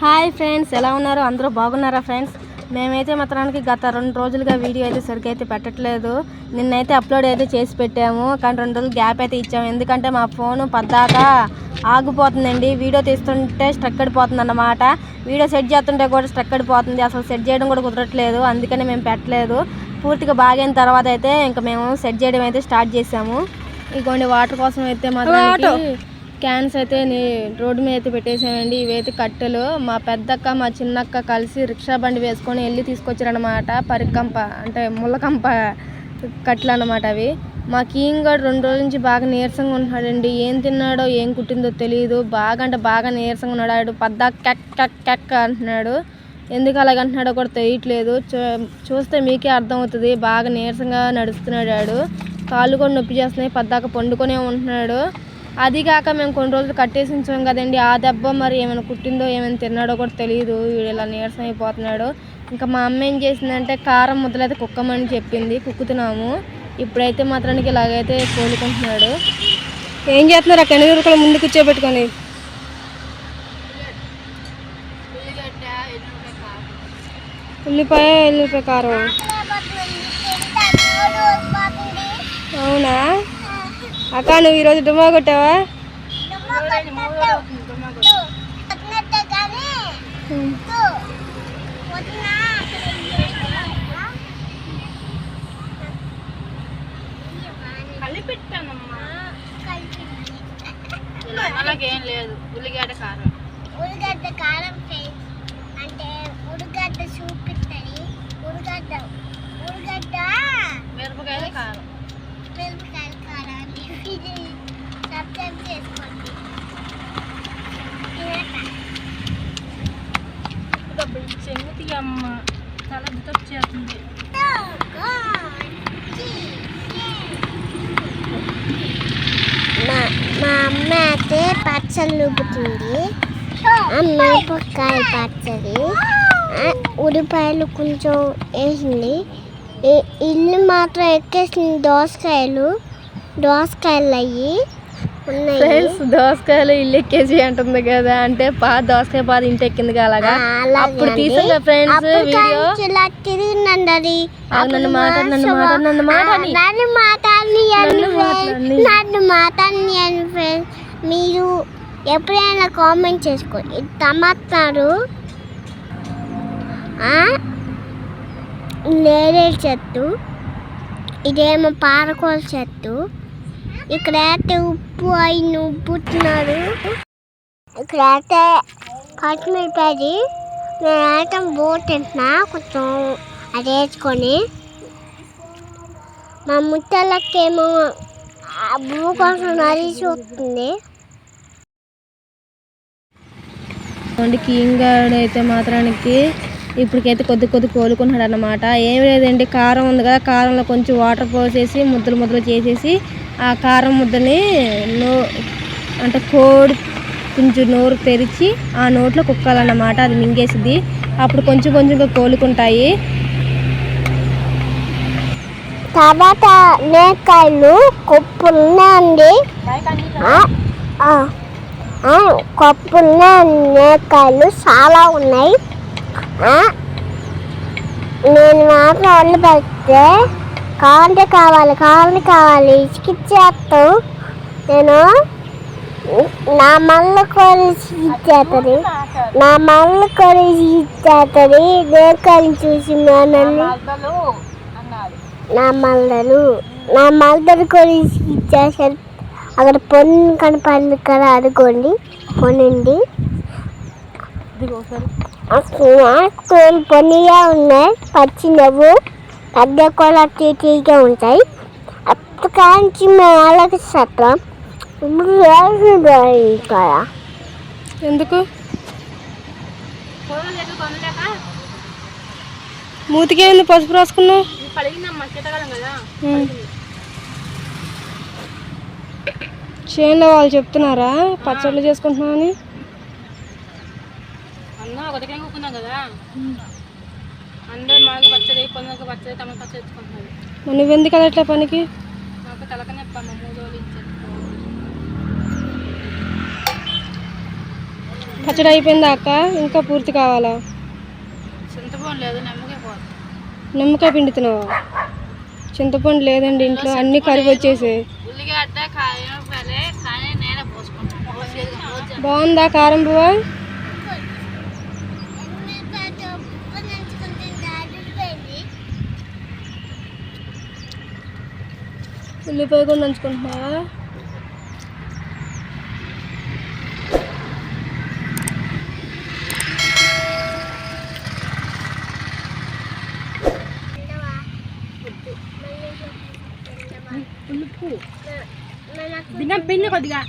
Hi friends, ఎలా ఉన్నారు? అందరూ బాగున్నారా ఫ్రెండ్స్? మేమైతే మాత్రానికి గత 2 రోజులుగా వీడియో అయితే సరిగ్గా అయితే పెట్టట్లేదు. నిన్నైతే అప్లోడ్ అయితే చేసి పెట్టాము, కానీ 2 రోజులు గ్యాప్ అయితే ఇచ్చాము. ఎందుకంటే మా ఫోను పద్దాక ఆగిపోతుందండి. వీడియో తీస్తుంటే స్ట్రక్ అయిపోతుంది అన్నమాట. వీడియో సెట్ చేస్తుంటే కూడా స్ట్రక్ అయిపోతుంది. అసలు సెట్ చేయడం కూడా కుదరట్లేదు, అందుకని మేము పెట్టలేదు. పూర్తిగా బాగైన తర్వాత అయితే ఇంకా మేము సెట్ చేయడం అయితే స్టార్ట్ చేసాము. ఇగోండి వాటర్ కోసం అయితే మాత్రం క్యాన్స్ అయితే రోడ్డు మీద అయితే పెట్టేసామండి. ఇవైతే కట్టెలు మా పెద్దక్క మా చిన్నక్క కలిసి రిక్షా బండి వేసుకొని వెళ్ళి తీసుకొచ్చారనమాట. పరికంప అంటే ముళ్ళకంప కట్టెలు అనమాట అవి. మా కీంగాడు 2 రోజుల నుంచి బాగా నీరసంగా ఉంటున్నాడండి. ఏం తిన్నాడో ఏం కుట్టిందో తెలియదు. బాగా అంటే బాగా నీరసంగా ఉన్నాడు. పద్దా కెక్ కెక్ కెక్ అంటున్నాడు. ఎందుకు అలాగంటున్నాడో కూడా తెలియట్లేదు. చూస్తే మీకే అర్థమవుతుంది. బాగా నీరసంగా నడుస్తున్నాడు. కాళ్ళు కూడా నొప్పి చేస్తున్నాయి. పద్దాక పండుకొనే ఉంటున్నాడు. అది కాక మేము కొన్ని రోజులు కట్టేసి ఉంచాం కదండి, ఆ దెబ్బ మరి ఏమైనా కుట్టిందో ఏమైనా తిన్నాడో కూడా తెలియదు. వీడు ఇలా నీరసం అయిపోతున్నాడు. ఇంకా మా అమ్మ ఏం చేసిందంటే కారం ముద్దలైతే కుక్కమని చెప్పింది, కుక్కుతున్నాము. ఇప్పుడైతే మాత్రానికి ఇలాగైతే కోలుకుంటున్నాడు. ఏం చేస్తున్నారు అక్కడ కూడా ముందు కూర్చోబెట్టుకొని? ఉల్లిపాయ కారం. అవునా అక్క, నువ్వు ఈరోజు డుమ్మా కొట్టావా? అలాగేం లేదు. ఉల్లిగడ్డ కారం అంటే ఉల్లిగడ్డ చూపిస్తుంది. ఉల్లిగడ్డ మిరపకాయల కారం సబ్స్క్రైబ్ చేసుకోండి. చెంగుతి అమ్మ చాలా డిస్టర్బ్ చేస్తుంది. మా అమ్మ అయితే పచ్చళ్ళు రుబ్బుతుంది. మిరపకాయ పచ్చడి, ఉల్లిపాయలు కొంచెం వేసింది. ఇల్లు మాత్రం ఎక్కేసింది. దోసకాయలు అయ్యి దోసకాయలు ఇల్లు ఎక్కేసి అంటుంది కదా, అంటే దోసకాయ పాద ఇంటి ఎక్కింది అలాగా. అప్పుడు తీసా ఫ్రెండ్స్ వీడియో. నన్ను మాట్లాడి మీరు ఎప్పుడైనా కామెంట్ చేసుకోండి. టమాటాలు నేరేడు చెట్టు, ఇదేమో పారకోల చెట్టు. ఇక్కడైతే ఉప్పు అయి ఉప్పుతున్నారు. ఇక్కడైతే పచ్చిమిరపది నేనైతే బోట్ తింటున్నా కొంచెం అది వేసుకొని. మా ముత్తలకేమో భూ కోసం నది చూస్తుంది. కీంగాడు అయితే మాత్రానికి ఇప్పటికైతే కొద్ది కోలుకుంటున్నాడు అన్నమాట. ఏం లేదండి, కారం ఉంది కదా, కారంలో కొంచెం వాటర్ పోసేసి ముద్దలు చేసేసి ఆ కారం ముద్దని అంటే కోడి కొంచెం నోరు తెరిచి ఆ నోట్లో కుక్కాలన్నమాట. అది మింగేసింది. అప్పుడు కొంచెంగా కోలుకుంటాయి. తర్వాత నేకాయలు కొప్పున్నాయండి. కొప్పున్న నేకాయలు చాలా ఉన్నాయి. నేను మాత్రం ఒళ్ళు పెడితే కావాలి ఇసుకిచ్చేస్తాం. నేను నా మళ్ళీ కొలిసి ఇచ్చేస్తుంది. నేకాయలు చూసి నా మళ్ళీ కొలిసి ఇచ్చేసారు. అక్కడ పొన్ను కనపడింది కదా, అడుకోండి పొన్నండి. పొన్నిగా ఉన్నాయి, పచ్చి నవ్వు పెద్ద కూడా తీగా ఉంటాయి. అప్పుడు కాంచి మేము అలాగే చట్టం కదా. ఎందుకు మూతికే పసుపు రాసుకున్నావు? చేనులో వాళ్ళు చెప్తున్నారా పచ్చళ్ళు చేసుకుంటున్నామని? అందరూ మాకు పచ్చడి, పొందక పచ్చడి, టమాటా పచ్చడి తెచ్చుకుంటున్నారు. నువ్వెందుకు కదా అట్లా పనికి? నాకు తలకనొప్పి 3 రోజులు ఇచ్చారు. పచ్చడి అయిపోయిందా అక్క? ఇంకా పూర్తి కావాలా? చింతపండు లేదు, నిమ్మకాయ పిండుతున్నావా? చింతపండు లేదండి ఇంట్లో, అన్ని కరిగి వచ్చేసాయి. ఉల్లిగడ్డ కానీ నేనే పోసుకుంటాను. బాగుందా కారం పువ్వా? ఉల్లిపాయ కూడా నంచుకుంటున్నావా? పిండి కొద్దిగా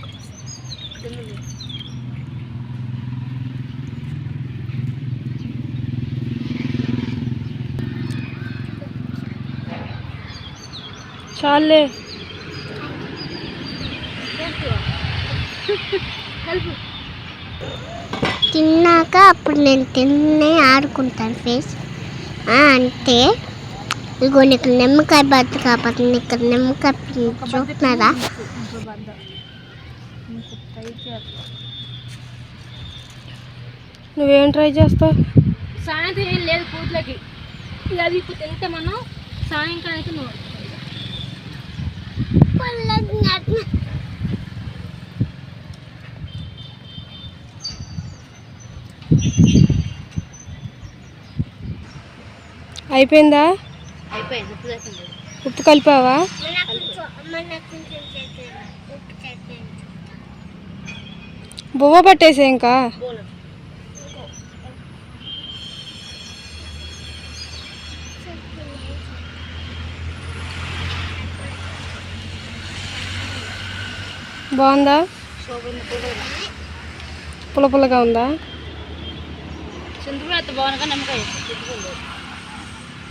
చాలే. తిన్నాక అప్పుడు నేను తిన్నే ఆడుకుంటాను ఫేస్ అంటే ఇగో నీకు నిమ్మకాయ బద్ద కాబట్టి ఇక్కడ నిమ్మకాయ చూస్తున్నారా? నువ్వేం ట్రై చేస్తావు? సాయంత్రం ఏం లేదు పూజలకి, ఇక అది ఇప్పుడు తింటే మనం సాయంకాలానికి నువ్వు అయిపోయిందా? అయిపోయింది. ఉప్పు కలిపావా? బువ్వ పట్టేసే ఇంకా. బాగుందా? పుల్ల పుల్లగా ఉందా? చింతపండు బాగుండగా నిమ్మకాయ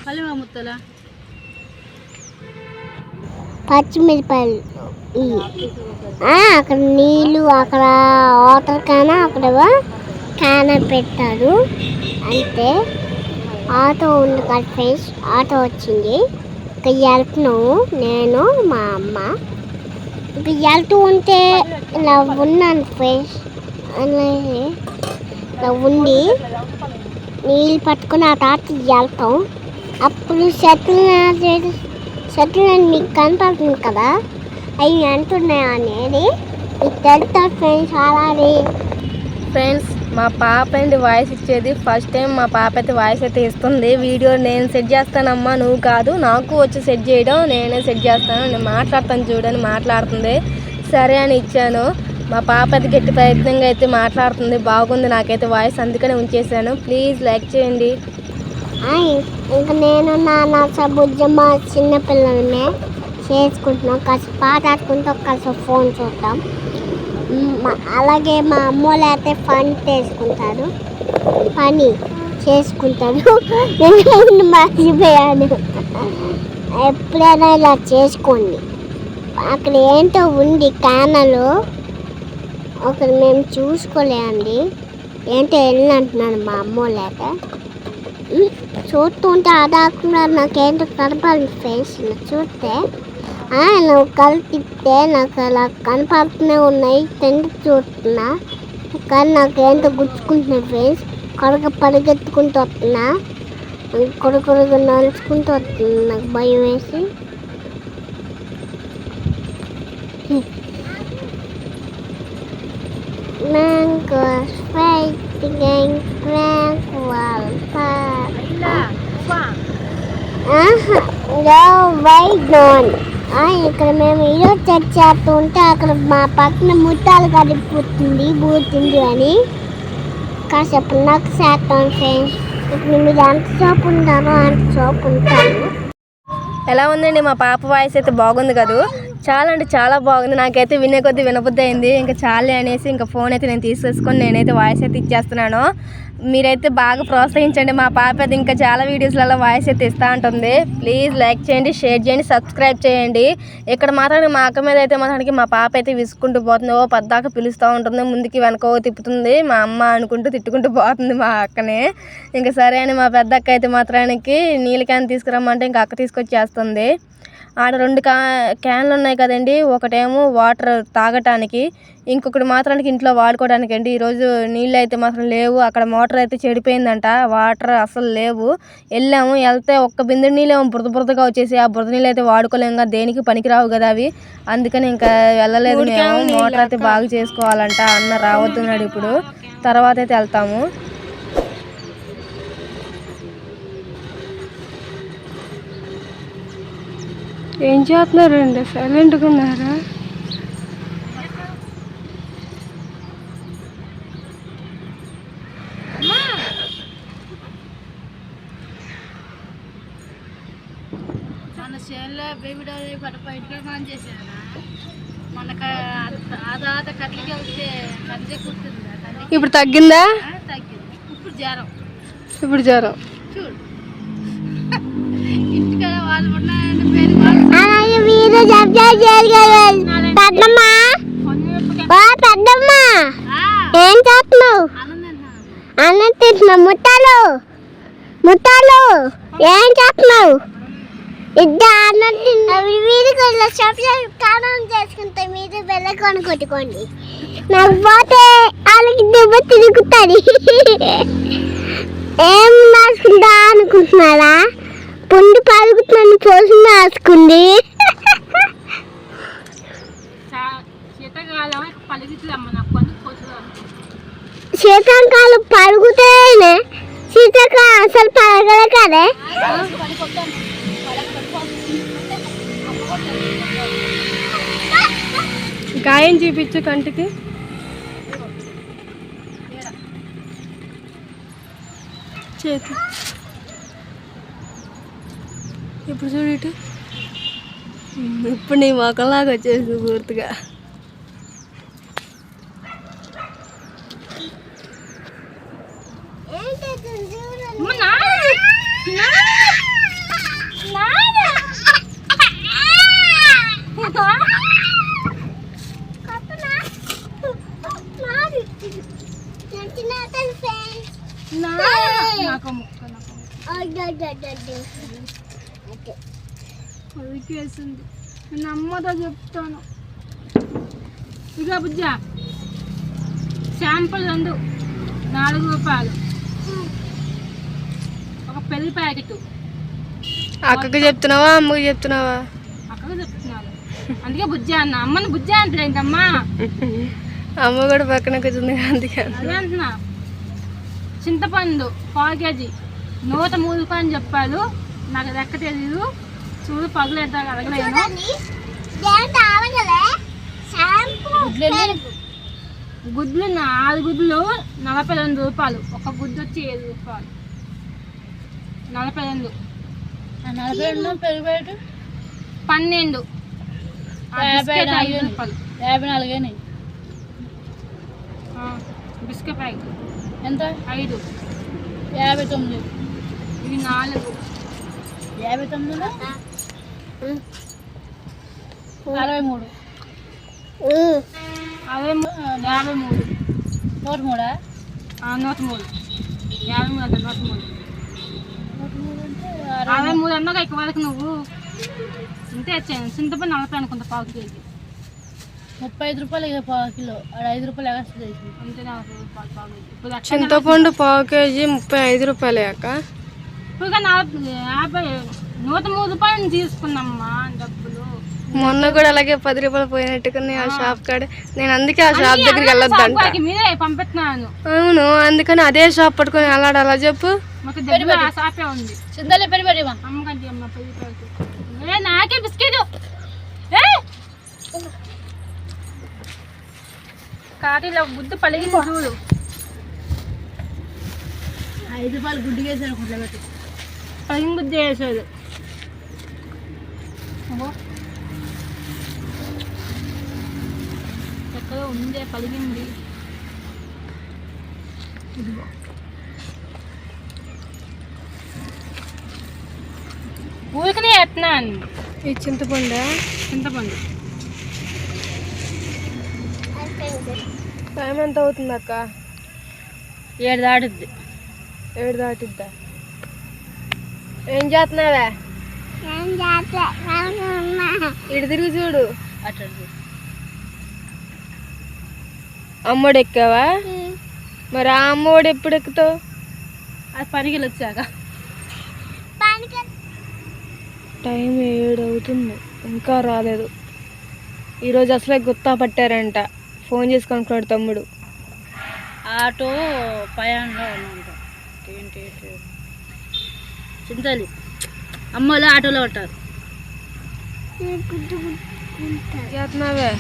కలిమ ముత్తలా పచ్చిమిరపాయలు అక్కడ నీళ్ళు, అక్కడ వాటర్ అక్కడ క్యాన్ పెట్టారు. అంటే ఆటో ఉంది కదా ఫ్రెండ్స్, ఆటో వచ్చింది. ఇక వెళ్తున్నాము నేను మా అమ్మ. ఇక వెళ్తూ ఉంటే ఇలా ఉన్నాను ఫ్రెండ్స్, అనేది ఇలా ఉండి నీళ్ళు పట్టుకుని ఆ తాత వెళ్తాం. అప్పుడు షటిల్ అని మీకు కనపడుతుంది కదా, అవి అంటున్నాయి అనేది మీకు తెలుస్తా ఫ్రెండ్స్. అలాగే ఫ్రెండ్స్, మా పాప అండి వాయిస్ ఇచ్చేది ఫస్ట్ టైం. మా పాప అయితే వాయిస్ అయితే ఇస్తుంది. వీడియో నేను సెట్ చేస్తానమ్మా, నువ్వు కాదు, నాకు వచ్చి సెట్ చేయడం, నేనే సెట్ చేస్తాను, నేను మాట్లాడతాను చూడని మాట్లాడుతుంది. సరే అని ఇచ్చాను. మా పాప అయితే గట్టి ప్రయత్నంగా అయితే మాట్లాడుతుంది. బాగుంది నాకైతే వాయిస్, అందుకనే ఉంచేసాను. ప్లీజ్ లైక్ చేయండి. ఇంకా నేను నా బుజ్జమ్మ చిన్నపిల్లలమే చేసుకుంటున్నాం, కాస్త పాట ఆడుకుంటూ కాస్త ఫోన్ చూద్దాం. అలాగే మా అమ్మోళ్ళు అయితే పని చేసుకుంటారు. నేను మర్చిపోయాను. ఎప్పుడైనా ఇలా చేసుకోండి. అక్కడ ఏంటో ఉంది క్యానలు, ఒకరు మేము చూసుకోలేండి. ఏంటో వెళ్ళినట్టున్నాను మా అమ్మోళ్ళు అయితే. చూస్తుంటే అదాకున్నారు, నాకేంటో కనపడదు ఫేస్. చూస్తే నువ్వు కలిపితే నాకు అలా కనపడుతూనే ఉన్నాయి. చూస్తున్నా కానీ నాకేంటో గుచ్చుకుంటున్నాయి ఫేస్. పరిగెత్తుకుంటూ వస్తున్నా, కొడుకు నడుచుకుంటూ వస్తున్నా, నాకు భయం వేసి. Mangoes fighting tranquil park. ఇక్కడ మేము ఈరోజు చర్చ చేస్తూ ఉంటే అక్కడ మా పక్కన ముట్టాలు కడిపోతుంది బూతుంది అని కాసేపు నాకు చేస్తాను ఫ్రెండ్స్. ఇప్పుడు మీరు ఎంత సోపు ఉంటారో అంత సోపు ఉంటాను. ఎలా ఉందండి మా పాప వాయిస్ అయితే? బాగుంది కదా? చాలా అంటే చాలా బాగుంది. నాకైతే వినే కొద్దీ వినబుద్ధి అయింది. ఇంకా చాలే అనేసి ఇంకా ఫోన్ అయితే నేను తీసేసుకొని నేనైతే వాయిస్ అయితే ఇచ్చేస్తున్నాను. మీరైతే బాగా ప్రోత్సహించండి. మా పాప అయితే ఇంకా చాలా వీడియోస్లలో వాయిస్ అయితే ఇస్తూ ఉంటుంది. ప్లీజ్ లైక్ చేయండి, షేర్ చేయండి, సబ్స్క్రైబ్ చేయండి. ఇక్కడ మాత్రం మా అక్క మీద అయితే మాత్రానికి మా పాప అయితే విసుకుంటూ పోతుంది. ఓ పద్దాక పిలుస్తూ ఉంటుంది, ముందుకి వెనకో తిప్పుతుంది, మా అమ్మ అనుకుంటూ తిట్టుకుంటూ పోతుంది మా అక్కని. ఇంకా సరే అని మా పెద్ద అక్క అయితే మాత్రానికి నీళ్ళ క్యాన్ తీసుకురమ్మంటే ఇంకా అక్క తీసుకొచ్చేస్తుంది. ఆడ 2 క్యాన్లు ఉన్నాయి కదండి. ఒకటేమో వాటర్ తాగటానికి, ఇంకొకటి మాత్రానికి ఇంట్లో వాడుకోవడానికి అండి. ఈరోజు నీళ్ళు అయితే మాత్రం లేవు. అక్కడ మోటార్ అయితే చెడిపోయిందంట, వాటర్ అసలు లేవు. వెళ్తే ఒక్క బిందె నీళ్ళు బురదగా వచ్చేసి, ఆ బురద నీళ్ళు అయితే వాడుకోలేము, దేనికి పనికిరావు కదా అవి. అందుకని ఇంకా వెళ్ళలేదు మేము. మోటార్ అయితే బాగు చేసుకోవాలంట. అన్న రావద్దున్నాడు ఇప్పుడు, తర్వాత అయితే వెళ్తాము. ఏం చేస్తున్నారండి? సైలెంట్గా ఉన్నారా? మన చేనులో బేబీ డాల్ బయటకి మనం చేసాను. మన ఆదాత కట్లకి వెళ్తే కంచె కుడుతుంది. ఇప్పుడు తగ్గిందా? తగ్గింది. పెద్దమ్మ ఇప్పుడు జ్వరం చూడు. ఇంటికాడ వాళ్ళు ఉన్నాయని పేరు ఏం చేస్తున్నావు? అన్నం తింటున్నావు. ముట్టాలు ఏం చేస్తున్నావు? ఇద్దరు అన్నం తిన్నావు. మీరు కారణం చేసుకుంటే మీరు వెళ్ళకొని కొట్టుకోండి. నాకు పోతే వాళ్ళకి దెబ్బ తిరుగుతుంది. ఏం రాసుకుంటా అనుకుంటున్నారా? పుండి పలుకుతున్నాను పోసి రాసుకుంది. శీతాకాలం పలుకుతేనే, శీతాకాలం అసలు పలగలే కదే. గాయం చూపించు కంటికి. చేతి ఇప్పుడు చూడు ఇటు. ఇప్పుడు నీ మొక్కలాగా వచ్చేసి పూర్తిగా. వేసింది. నేను అమ్మతో చెప్తాను. ఇక బుజ్జా శాంపుల్ 4 రూపాయలు ఒక పెళ్లి ప్యాకెట్. అక్కకి చెప్తున్నావా అమ్మకి చెప్తున్నావా? అక్కకి చెప్తున్నాను. అందుకే బుజ్జా అన్న. అమ్మని బుజ్జా అంటే ఏంటమ్మా? అమ్మ కూడా పక్కన కూర్చుంది అందుకే అదే అంటున్నా. చింతపండు 1/4 కేజీ 103 రూపాయలు చెప్పారు. నాకు లెక్క తెలీదు. చూడు పగులేదా అడగలేను. గుడ్లు 4 గుడ్లు 42 రూపాయలు. ఒక గుడ్డు వచ్చి 7 రూపాయలు. 42 పెరుగు 12 5 రూపాయలు. 54 బిస్కెట్ ప్యాకెట్ ఎంత? 5 59. ఇవి 4 59 63 అన్నాక ఎక్కువ వరకు నువ్వు ఇంతే వచ్చాను. చింతపండు 40 అనుకుంటా 1/4 కేజీ 35 రూపాయలు. 1/4 కిలో 5 రూపాయలు ఎక్స్ట్రా చేసి అంతే. 40 రూపాయలు 1/4 కేజీ. చింతపండు 1/4 కేజీ 35 రూపాయలే అక్క. ఇప్పుడు 103 రూపాయలు తీసుకున్నామ్మా డబ్బులు. మొన్న కూడా అలాగే 10 రూపాయలు పోయినట్టుకుని ఆ షాప్ కాడ. నేను అందుకే ఆ షాప్ దగ్గరికి వెళ్ళొద్దంట. మీరే పంపిస్తున్నాను. అవును, అందుకని అదే షాప్ పట్టుకొని వెళ్ళాడు. అలా చెప్పు. షాపే ఉంది. అమ్మకంటే అమ్మ 10 రూపాయలు. నాకే బిస్కెట్ కాటిలో గుడ్డు పలిగి చూడు. 5 రూపాయలు గుడ్డు వేసాడు. పలిగిన గుడ్డు వేసాడు. ఎక్కడో ఉందే పలిగింది. ఊరికనే ఎత్తున్నాను. ఈ చింతపండు టైం ఎంత అవుతుంది అక్క? 7 దాటుద్ది. 7 దాటిద్దా? ఏం చేస్తున్నావే? ఏం చేస్తా ఇటు తిరిగి చూడు. అట్లా అమ్మోడు ఎక్కావా? మరి ఆ అమ్మోడు ఎప్పుడు ఎక్కుతావు? అది పనికి వెళ్ళి వచ్చాక. టైం 7 అవుతుంది, ఇంకా రాలేదు. ఈరోజు అసలే గుత్తా పట్టారంట. ఫోన్ చేసి కనుక్కున్నాడు తమ్ముడు. ఆటో పయాన్లో ఉన్నాంట. ఏంటి చింతలి అమ్మలు ఆటోలో ఉంటారు. చేస్తున్నావే?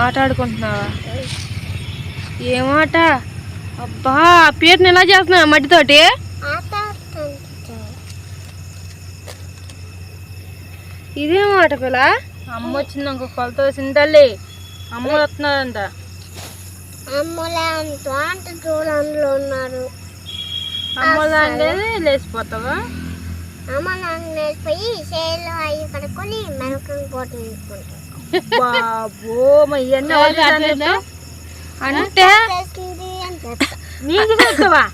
ఆట ఆడుకుంటున్నావా? ఏమాట? అబ్బా, పీటను ఎలా చేస్తున్నావా మట్టితోటి? ఇదేం ఆట పిల్ల? అమ్మ వచ్చింది ఇంకో కొలత వేసింది తల్లి. అమ్మ వస్తున్నారంట. అమ్మలే అంత దూరంలో ఉన్నారు. అమ్మలు అనేది లేచిపోతావా? అమ్మలు లేచిపోయి సేలు అయ్యి కడుక్కొని మెనకం కోట వేసుకుంటారు. బాబో ఇవన్నీ అంటే నీకు చేస్తావా?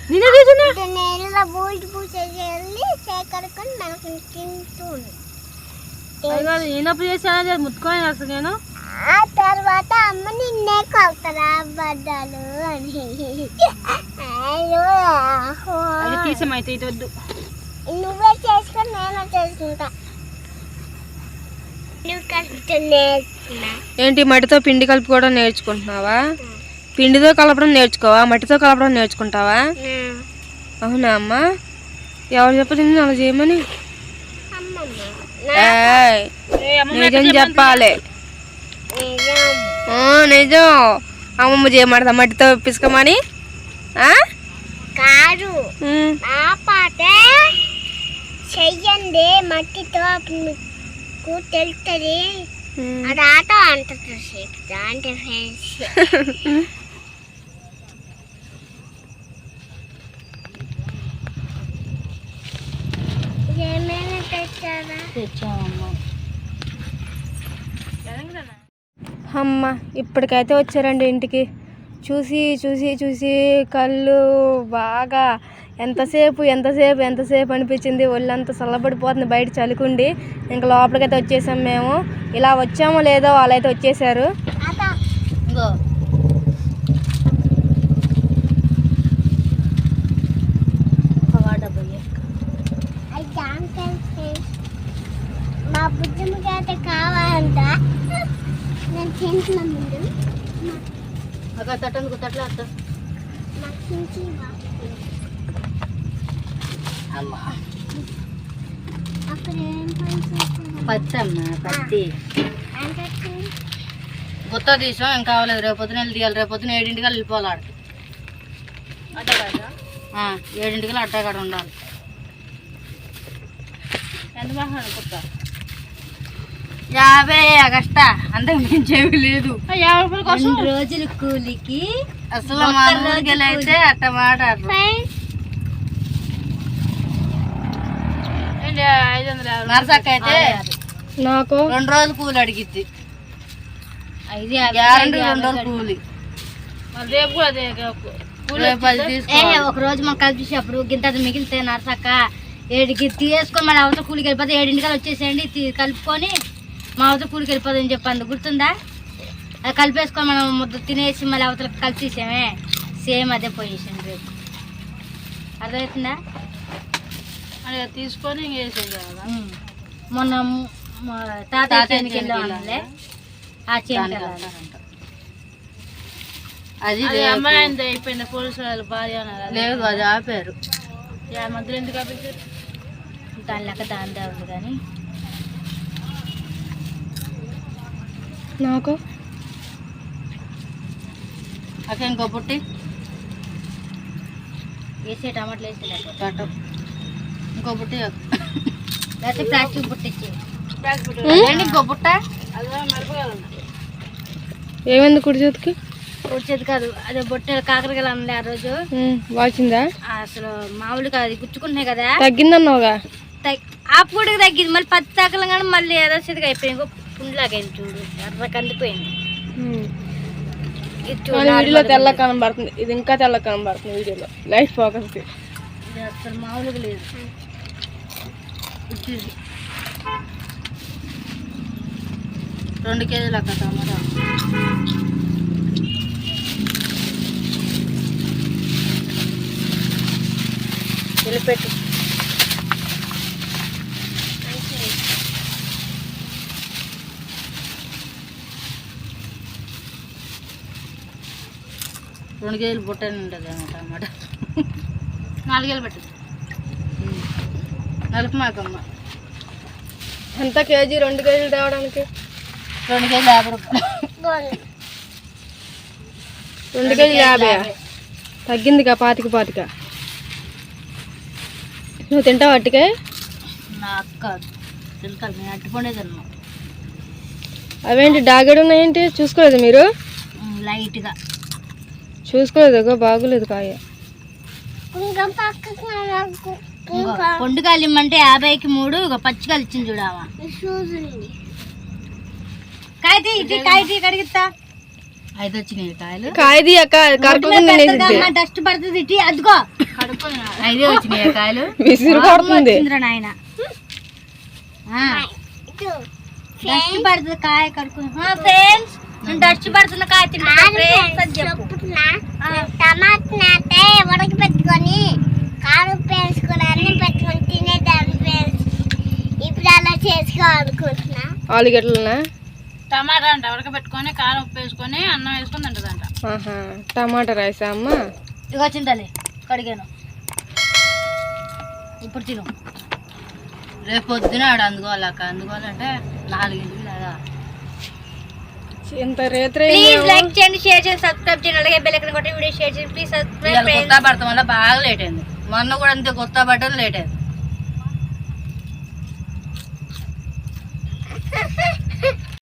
నేనే చేసిన నేలలో బూజు పూసేసి వెళ్ళి సేకడుకొని మెనకం తింటూ నేనప్పుడు చేశాను ముట్టుకొని అసలు నేను. ఆ తర్వాత అమ్మ నిన్నే కొడతారా బడ్డాలు అని. అది తీసమైతే ఇటు వద్దు. నువ్వే చేసుకొని నేను చేసుకుంటా. నువ్వు కష్టం నేర్చుకున్నా. ఏంటి, మట్టితో పిండి కలుపుకోవడం నేర్చుకుంటున్నావా? పిండితో కలపడం నేర్చుకోవా? మట్టితో కలపడం నేర్చుకుంటావా? అవునా అమ్మా? ఎవరు చెప్పలేదు అలా చేయమని? నిజం చెప్పాలి. నిజం. అమ్మమ్మ చేయమంటదా మట్టితో పిసుకమని? కాదు, నా పాటే చెయ్యండి మట్టితో మీకు తెలుస్తుంది. అది ఆట అంటుంది అంటే ఫ్రెండ్స్. ఏమైనా తెచ్చారా? తెచ్చామమ్మా. అమ్మ, ఇప్పటికైతే వచ్చారండి ఇంటికి. చూసి చూసి చూసి కళ్ళు బాగా ఎంతసేపు అనిపించింది. ఒళ్ళంతా చల్లబడిపోతుంది బయట చలికుండి. ఇంకా లోపలికైతే వచ్చేసాం మేము. ఇలా వచ్చామో లేదో వాళ్ళైతే వచ్చేసారు. మా బుజ్జమ్మకి అయితే కావాలంట. నేను తింటున్నా ముందు. అక్కడ తట్టను తట్లా అత్త. అక్కడ ఏం పని చేస్తాను? పత్తి అమ్మ పత్తి గుత్త తీసాం. ఏం కావలేదు. రేపు పొద్దున వెళ్ళి తీయాలి. రేపు పొద్దున 7 వెళ్ళిపోవాలి. ఆడికి అడ్డగాడ 7 అడ్డగాడ ఉండాలి. ఎంత బాగా గుత్త 50 అగస్ట అంతకు మించేవి లేదు. 50 రూపాయల కోసం 2 రోజుల కూలికి అసలు మా ఊరికి అయితే అట్ట మాట. 500 నరసక్క అయితే నాకు 2 రోజులు కూలి అడిగిద్ది. 2 రోజులు కూలి. రేపు అదే ఒక రోజు మనం కలిపేసేప్పుడు గింత మిగిలితే నరసక్క 7కి తీసుకొని మళ్ళీ అవతల కూలికి వెళ్ళిపోతే 7 వచ్చేసేయండి కలుపుకొని మా అవతల కూలికి వెళ్ళిపోదని చెప్పండి. గుర్తుందా? అది కలిపేసుకొని మనం ముద్ద తినేసి మళ్ళీ అవతలకి కలిపేసామే. సేమ్ అదే పొజిషన్ రేపు. అర్థమవుతుందా? అదే తీసుకొని ఇంకేసేది. మొన్న తాత చేనికి వెళ్ళామంటే ఆ చేనికి అది అమ్మాయి అయిపోయింది. పోలీసు వాళ్ళు భార్య లేదు, అది ఆపారు. మధ్యలో ఎందుకు ఆపేసారు? దాని లెక్క దాని ఉంది కానీ నాకు అక్కడ ఇంకో పుట్టి వేసే టమాటాలు వేసేట ఇంకో పుట్టి లేకపోతే ప్లాస్టిక్ పుట్టించి ఇంకో పుట్ట. ఏమైంది కుడి చేతికి? వచ్చేది కాదు, అదే బొట్టెలు కాకరకాయలు అమ్మలే ఆ రోజు. వాచిందా? అసలు మామూలుగా అది గుచ్చుకుంటున్నాయి కదా. తగ్గిందన్నావుగా? ఆ పూటకి తగ్గింది. మళ్ళీ 10 తాకలం కానీ మళ్ళీ ఏదో చేతికి అయిపోయింది. పుండ్లాగైంది చూడు, ఎర్ర కందిపోయింది. వీడియోలో తెల్ల కనబడుతుంది, ఇది ఇంకా తెల్ల కనబడుతుంది వీడియోలో. లైట్ ఫోకస్ అసలు మామూలుగా లేదు. రెండు కేజీలు అక్క టమాటా. వెళ్ళిపెట్టు. రెండు కేజీలు బుట్టని ఉంటుంది టమాటా. 4 కేజీలు పెట్టు. నలుపు మాకమ్మ. ఎంత కేజీ? 2 కేజీలు తేవడానికి 2 కేజీలు 50 రూపాయలు. 2 కేజీలు 50. తగ్గిందిగా 25. నువ్వు తింటావు అట్టికే? నా అక్క తింటాను, నేను అట్టుకుండే తిన్నాను. అవేంటి డాగెడు ఉన్నాయేంటి? చూసుకోలేదు మీరు? లైట్గా చూసుకోలేదు, బాగులేదు కాయ. పొండుకాయలు ఇమ్మంటే 50కి 3. ఇక పచ్చికాయలు ఇచ్చింది చూడావా. కాయ కడిగిస్తా. 5 వచ్చినాయి కాయలు. కాయది అక్క డస్ట్ పడుతుంది ఇటు అదిగో. 5 వచ్చినాయి కాయలు. విసిరు పడుతుంది నాయన. డస్ట్ పడుతుంది కాయ కడుక్కుని. ఫ్రెండ్స్, డస్ట్ పడుతున్న కాయ టమాటా ఉడక పెట్టుకొని కారం వేసుకొని అన్ని పెట్టుకొని తినేదాన్ని ఫ్రెండ్స్. ఇప్పుడు అలా చేసుకోవాలనుకుంటున్నా. ఆలుగడ్డలనా? టమాటా అంట ఉడకబెట్టుకొని కారం ఉప్పు వేసుకొని అన్నం వేసుకొని తింటదంట. టమాటా రైసా అమ్మ? ఇక వచ్చిందలే కడిగాను. ఇప్పుడు తిను. రేపు పొద్దున ఆడ అందుకోవాలంటే 4 గంటలు కదా. ఇంత రేత్రే. ప్లీజ్ లైక్ చేయండి, షేర్ చేయండి, సబ్స్క్రైబ్ చేయండి, అలాగే బెల్ ఐకాన్ కొట్టి వీడియో షేర్ చేయండి. Please subscribe. కొత్త పడతాం వల్ల బాగా లేట్ అయింది. మొన్న కూడా అంతే, కొత్త పడటం లేట్ అయింది.